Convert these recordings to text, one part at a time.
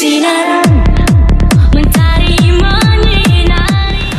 Bersinar mencari menyinari.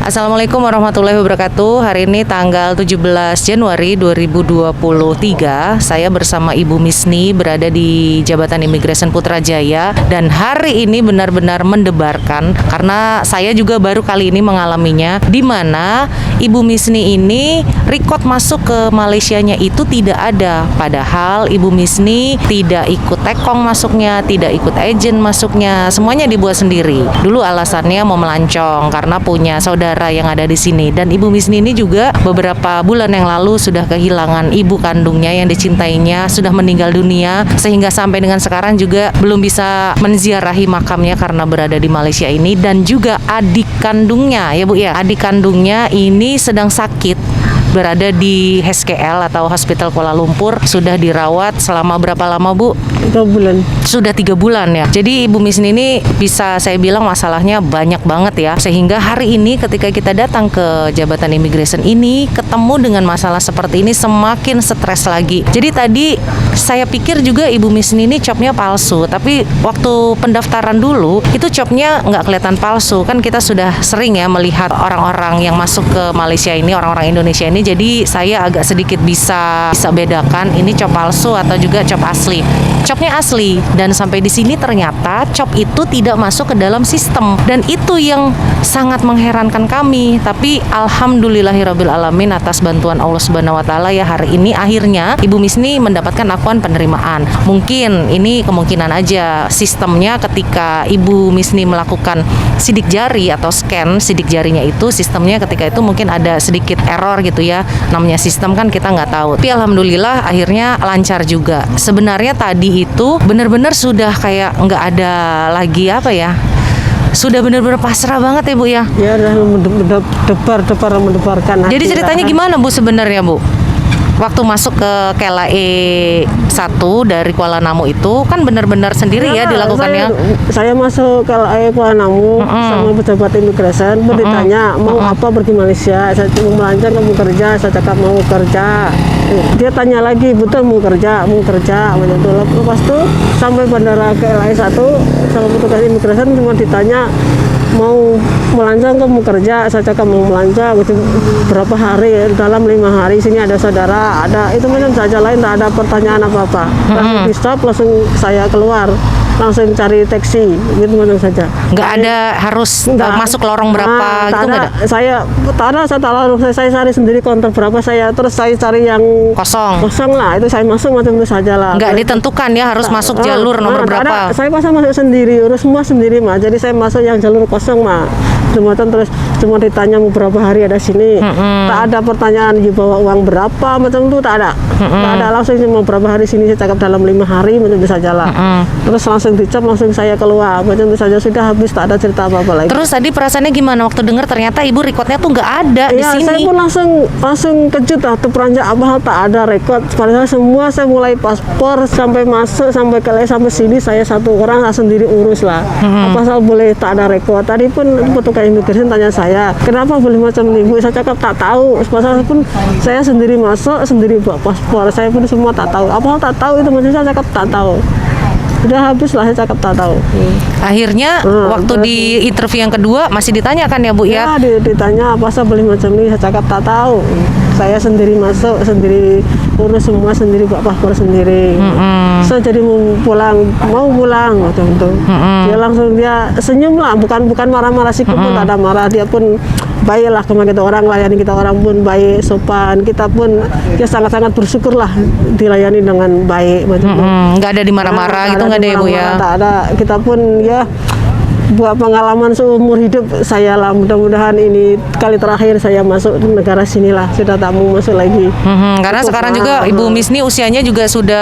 Assalamualaikum warahmatullahi wabarakatuh. Hari ini tanggal 17 Januari 2023. Saya bersama Ibu Misni berada di Jabatan Imigresen Putrajaya. Dan hari ini benar-benar mendebarkan karena saya juga baru kali ini mengalaminya, di mana Ibu Misni ini record masuk ke Malaysianya itu tidak ada. Padahal Ibu Misni tidak ikut tekong masuknya, tidak ikut agen masuknya, semuanya dibuat sendiri. Dulu alasannya mau melancong karena punya saudara yang ada di sini. Dan Ibu Misni ini juga beberapa bulan yang lalu sudah kehilangan ibu kandungnya yang dicintainya, sudah meninggal dunia, sehingga sampai dengan sekarang juga belum bisa menziarahi makamnya karena berada di Malaysia ini. Dan juga adik kandungnya, ya Bu ya, adik kandungnya ini sedang sakit, berada di HKL atau Hospital Kuala Lumpur, sudah dirawat selama berapa lama Bu? 3 bulan. Sudah 3 bulan ya. Jadi Ibu Misni ini bisa saya bilang masalahnya banyak banget ya. Sehingga hari ini ketika kita datang ke Jabatan Imigresen ini, ketemu dengan masalah seperti ini, semakin stres lagi. Jadi tadi saya pikir juga Ibu Misni ini copnya palsu, tapi waktu pendaftaran dulu itu copnya nggak kelihatan palsu. Kan kita sudah sering ya melihat orang-orang yang masuk ke Malaysia ini, orang-orang Indonesia ini. Jadi saya agak sedikit bisa bedakan ini cop palsu atau juga cop asli. Copnya asli, dan sampai di sini ternyata cop itu tidak masuk ke dalam sistem, dan itu yang sangat mengherankan kami. Tapi alhamdulillahirabbil alamin, atas bantuan Allah Subhanahu wa taala ya, hari ini akhirnya Ibu Misni mendapatkan akuan penerimaan. Mungkin ini kemungkinan aja sistemnya ketika Ibu Misni melakukan sidik jari atau scan sidik jarinya itu, sistemnya ketika itu mungkin ada sedikit error gitu ya. Namanya sistem kan kita nggak tahu. Tapi alhamdulillah akhirnya lancar juga. Sebenarnya tadi itu benar-benar sudah kayak nggak ada lagi apa ya, sudah benar-benar pasrah banget ya Bu ya. Ya udah mendebarkan. Jadi ceritanya gimana Bu sebenarnya Bu? Waktu masuk ke KLAE 1 dari Kuala Namu itu kan benar-benar sendiri ya dilakukannya. Saya masuk ke Kuala Namu sama pejabat imigresen, ditanya mau apa pergi Malaysia. Saya mau melancar, mau kerja. Saya cakap mau kerja. Dia tanya lagi, betul mau kerja macam itu. Lepas itu sampai bandara KLAE 1 sama petugas imigresen cuma ditanya mau melancong ke mau kerja. Saya cakap mau melancong berapa hari, dalam 5 hari sini ada saudara, ada itu macam saja, lain tak ada pertanyaan apa-apa. Langsung di stop, langsung saya keluar, langsung cari taksi gitu macam saja. Nggak ada harus masuk lorong berapa gitu nggak ada? Saya cari sendiri konter berapa, terus saya cari yang kosong lah, itu saya masuk macam itu saja lah. Nggak ditentukan ya harus masuk jalur nomor berapa? Saya masuk sendiri, urus semua sendiri mah. Jadi saya masuk yang jalur kosong mah. Terus cuma ditanya mau berapa hari ada sini. Tak ada pertanyaan bawa uang berapa macam itu, tak ada. Tak ada, langsung cuma berapa hari sini, saya cakap dalam 5 hari macam itu saja lah. Terus langsung dicap, langsung saya keluar macam itu saja, sudah habis, tak ada cerita apa-apa lagi. Terus tadi perasaannya gimana waktu dengar ternyata Ibu recordnya tuh nggak ada di sini? Saya pun langsung kejut lah, peranjak apa tak ada record. Padahal semua saya mulai paspor sampai masuk sampai sampai sini saya satu orang sendiri urus lah. Apa asal boleh tak ada record? Tadi pun petugas imigresen tanya saya, kenapa boleh macam ini Bu? Saya cakap tak tahu. Pasal pun saya sendiri masuk, sendiri bawa paspor. Saya pun semua tak tahu. Apa tak tahu itu, maksudnya saya cakap tak tahu. Udah habis lah, saya cakap tak tahu. Akhirnya waktu di interview yang kedua masih ditanya kan ya Bu ya? Ya ditanya apa saya boleh macam ini, saya cakap tak tahu. Saya sendiri masuk, sendiri urus semua sendiri, bawa paspor sendiri. So jadi mau pulang macam itu. Dia langsung senyum lah, bukan marah-marah, sikit pun tak ada marah. Dia pun baik lah sama kita orang, layani kita orang pun baik, sopan. Kita pun ya sangat-sangat bersyukur lah dilayani dengan baik macam itu. Nggak ada dimarah-marah gitu, nggak ada ya Bu ya? Tak ada, kita pun ya buat pengalaman seumur hidup saya lah. Mudah-mudahan ini kali terakhir saya masuk negara sinilah, sudah tak mau masuk lagi. Karena sekarang juga Ibu Misni usianya juga sudah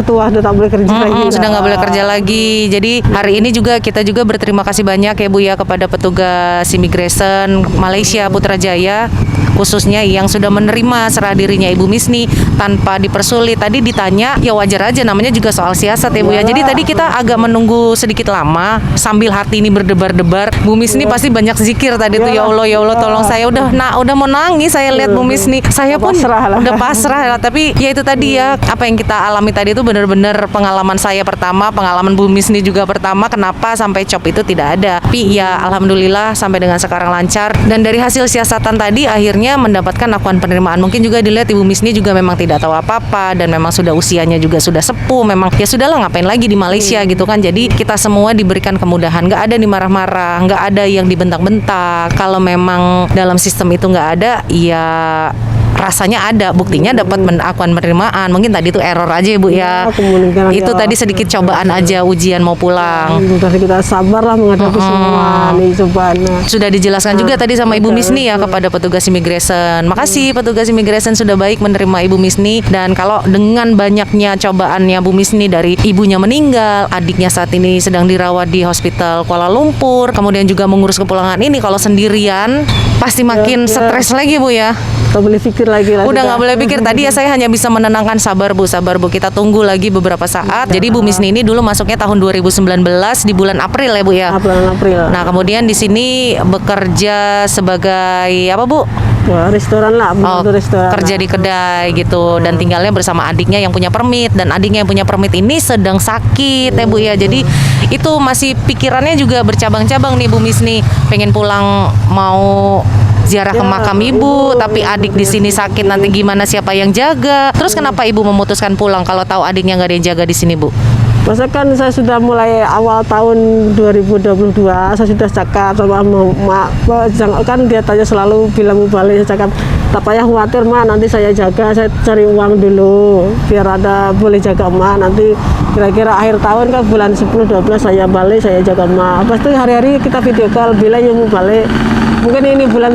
tua, sudah tak boleh kerja lagi. Sudah nggak boleh kerja lagi. Jadi hari ini juga kita juga berterima kasih banyak ya Bu ya kepada petugas imigresen Malaysia Putrajaya, khususnya yang sudah menerima serah dirinya Ibu Misni tanpa dipersulit. Tadi ditanya ya wajar aja, namanya juga soal siasat ya Bu ya. Jadi tadi kita agak menunggu sedikit lama sambil hati ini berdebar-debar. Bu Misni pasti banyak zikir tadi tuh, ya Allah tolong saya. Udah mau nangis saya lihat Bu Misni. Saya pun udah pasrah lah. Tapi ya itu tadi ya, apa yang kita alami tadi itu benar-benar pengalaman saya pertama, pengalaman Bu Misni juga pertama. Kenapa sampai COP itu tidak ada? Tapi ya alhamdulillah sampai dengan sekarang lancar. Dan dari hasil siasatan tadi akhirnya mendapatkan akuan penerimaan. Mungkin juga dilihat Ibu Misni juga memang tidak tahu apa-apa dan memang sudah usianya juga sudah sepuh. Memang ya sudahlah, ngapain lagi di Malaysia gitu kan. Jadi kita semua diberikan kemudahan. Nggak ada dimarah-marah, nggak ada yang dibentak-bentak. Kalau memang dalam sistem itu nggak ada, ya rasanya ada, buktinya dapat akuan penerimaan. Mungkin tadi itu error aja ya Bu ya. Itu tadi sedikit cobaan aja, ujian mau pulang. Kita sabarlah menghadapi semua nih cobaan. Sudah dijelaskan juga tadi sama Ibu Misni ya kepada petugas imigresen. Makasih petugas imigresen sudah baik menerima Ibu Misni. Dan kalau dengan banyaknya cobaannya Bu Misni, dari ibunya meninggal, adiknya saat ini sedang dirawat di hospital Kuala Lumpur, kemudian juga mengurus kepulangan ini, kalau sendirian pasti makin stres lagi Bu ya. Nggak boleh pikir lagi lah. Udah nggak boleh pikir. Tadi ya saya hanya bisa menenangkan, sabar Bu. Kita tunggu lagi beberapa saat. Jadi Bu Misni ini dulu masuknya tahun 2019 di bulan April ya Bu ya. Bulan April. Nah kemudian di sini bekerja sebagai apa Bu? Wah, restoran lah, restoran. Kerja di kedai gitu, dan tinggalnya bersama adiknya yang punya permit, dan adiknya yang punya permit ini sedang sakit ya Bu ya. Jadi itu masih pikirannya juga bercabang-cabang nih Bu Misni. Pengen pulang mau ziarah ke makam ibu, tapi adik di sini sakit, nanti gimana, siapa yang jaga? Terus kenapa ibu memutuskan pulang kalau tahu adiknya nggak ada yang jaga di sini Bu? Masa kan saya sudah mulai awal tahun 2022 saya sudah cakap sama mak, kan dia tanya selalu bilang mau balik, saya cakap tak payah khawatir mak, nanti saya jaga, saya cari uang dulu biar ada boleh jaga mak, nanti kira-kira akhir tahun kan bulan 10-12 saya balik, saya jaga mak. Pas itu hari-hari kita video call, bilang ya mau balik, mungkin ini bulan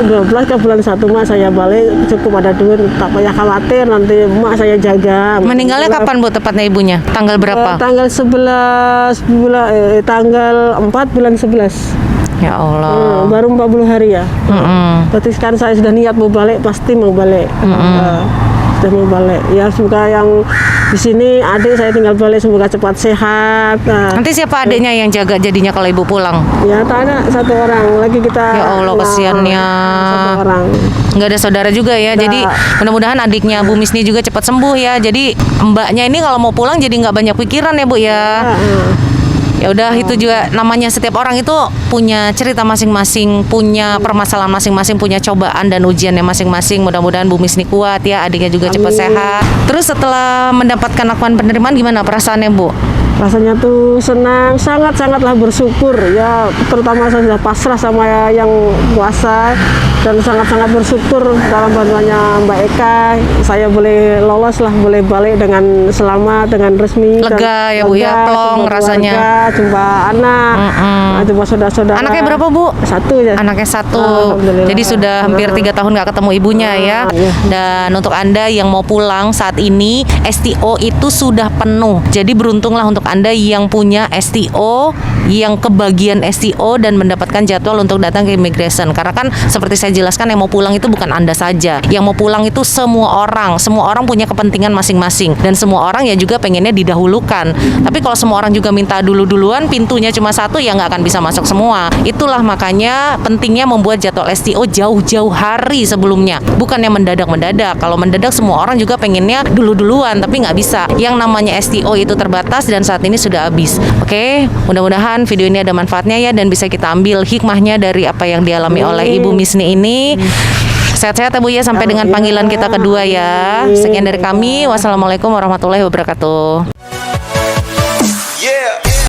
12 ke bulan 1 mak saya balik, cukup ada duit, tak payah khawatir, nanti mak saya jaga. Meninggalnya kapan Bu tepatnya ibunya? Tanggal berapa? Tanggal 11 bulan tanggal 4 bulan 11. Ya Allah. Baru 40 hari ya. Berarti kan saya sudah niat mau balik, pasti mau balik. Sudah mau balik. Ya semoga yang di sini adik saya tinggal balik semoga cepat sehat. Nanti siapa adiknya yang jaga jadinya kalau ibu pulang? Ya tak ada, satu orang lagi kita. Ya Allah kasihannya. Satu orang. Nggak ada saudara juga ya. Jadi mudah-mudahan adiknya Bu Misni juga cepat sembuh ya. Jadi mbaknya ini kalau mau pulang jadi nggak banyak pikiran ya Bu ya. Ya udah, itu juga namanya setiap orang itu punya cerita masing-masing, punya permasalahan masing-masing, punya cobaan dan ujiannya masing-masing. Mudah-mudahan Bu Misni kuat ya, adiknya juga cepat sehat. Terus setelah mendapatkan akuan penerimaan gimana perasaannya Bu? Rasanya tuh senang, sangat-sangatlah bersyukur ya, terutama saya sudah pasrah sama yang kuasa dan sangat-sangat bersyukur dalam bantuannya Mbak Eka, saya boleh lolos lah, boleh balik dengan selamat, dengan resmi. Lega ya Bu ya, plong rasanya. Jumpa anak, jumpa saudara-saudara. Anaknya berapa Bu? Satu ya. Anaknya satu. Jadi sudah hampir 3 tahun nggak ketemu ibunya ya. Dan untuk Anda yang mau pulang saat ini, STO itu sudah penuh. Jadi beruntunglah untuk Anda yang punya STO, yang kebagian STO dan mendapatkan jadwal untuk datang ke immigration. Karena kan seperti saya jelaskan, yang mau pulang itu bukan Anda saja. Yang mau pulang itu semua orang. Semua orang punya kepentingan masing-masing. Dan semua orang ya juga pengennya didahulukan. Tapi kalau semua orang juga minta dulu-duluan, pintunya cuma satu, ya nggak akan bisa masuk semua. Itulah makanya pentingnya membuat jadwal STO jauh-jauh hari sebelumnya. Bukan yang mendadak-mendadak. Kalau mendadak semua orang juga pengennya dulu-duluan, tapi nggak bisa. Yang namanya STO itu terbatas dan saat ini sudah habis. Oke, mudah-mudahan video ini ada manfaatnya ya, dan bisa kita ambil hikmahnya dari apa yang dialami oleh Ibu Misni ini. Sehat-sehat ya Bu ya, sampai dengan panggilan kita kedua ya. Sekian dari kami. Wassalamualaikum warahmatullahi wabarakatuh.